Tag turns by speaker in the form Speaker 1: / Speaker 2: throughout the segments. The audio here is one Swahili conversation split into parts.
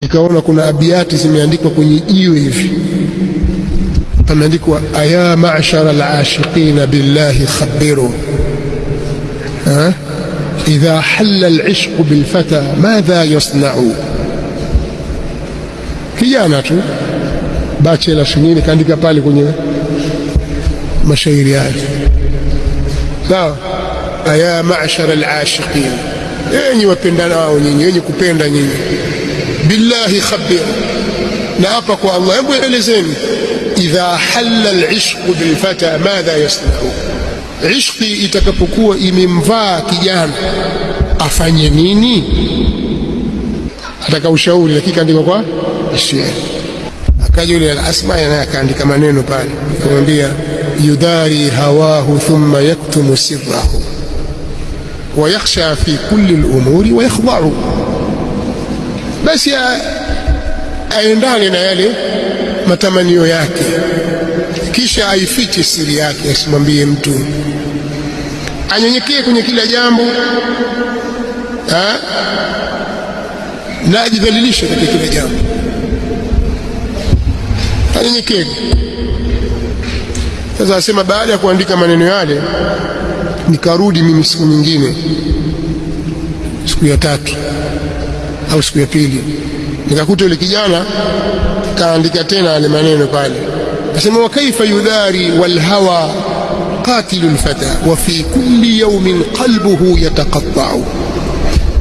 Speaker 1: Nikaona kuna abiyati zimeandikwa kwenye jiwe hivi, pameandikwa aya ma'shara al-ashiqina billahi khabiru idha halla al-ishq bil-fata madha yasna'u. Kijana tu bachelor shuleni kaandika pale kwenye mashairi yake, sawa. Aya ma'shara al-ashiqina, enyi wapendanao nyinyi, enyi kupenda nyinyi, billahi khabir, na hapa kwa Allah, hebu elezeni, idha halla al-ishqu bil-fata madha yasna'u, ishqi itakapokuwa imemvaa kijana afanye nini? Ataka ushauri, lakini kaandika kwa shairi. Akaja yule al-Asma naye akaandika maneno pale, akamwambia yudari hawahu thumma yaktumu sirrahu wa yakhsha fi kulli al-umuri wa yakhda'u. Basi aendane na yale matamanio yake, kisha aifiche siri yake, asimwambie mtu, anyenyekee kwenye kila jambo na ajidhalilishe katika kila jambo, anyenyekee. Sasa asema, baada ya kuandika maneno yale, nikarudi mimi siku nyingine, siku ya tatu au siku ya pili, nikakuta yule kijana kaandika tena yale maneno pale. Asema, wa kaifa yudhari wal hawa qatilu al-fata wa fi kulli yawmin qalbuhu yataqatta'u.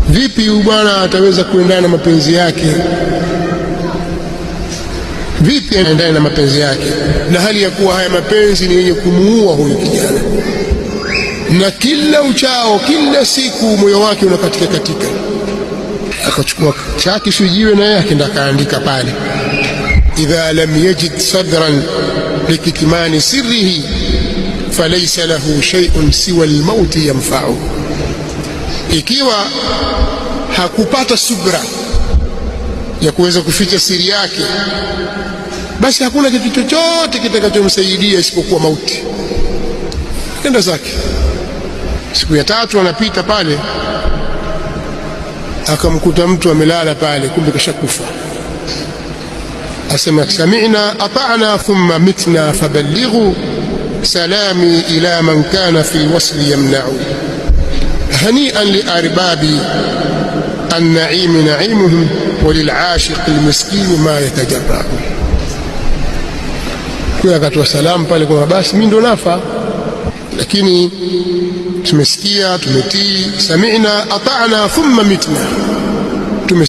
Speaker 1: Vipi huyu bwana ataweza kuendana na mapenzi yake? Vipi aendane na mapenzi yake na hali ya kuwa haya mapenzi ni yenye kumuua huyu kijana, na kila uchao, kila siku moyo wake unakatika katika. Akachukua chaki sujiwe na yeye akaenda akaandika pale, idha lam yajid sadran likitmani sirrihi falaysa lahu shay'un siwa almauti yanfa'u. Ikiwa hakupata subra ya kuweza kuficha siri yake, basi hakuna kitu chochote kitakachomsaidia isipokuwa mauti. Kenda zake. Siku ya tatu anapita pale, akamkuta mtu amelala pale, kumbe kashakufa. Asema, sami'na ata'na thumma mitna faballighu salami ila man kana fi wasli yamna'u. hani'an li arbabi an-na'im na'imuhum wa lil'ashiq al-miskin ma yatajarra'u. Kwa akatoa salamu pale kwa basi mimi ndo nafa, lakini tumesikia, tumetii. Sami'na ata'na thumma mitna,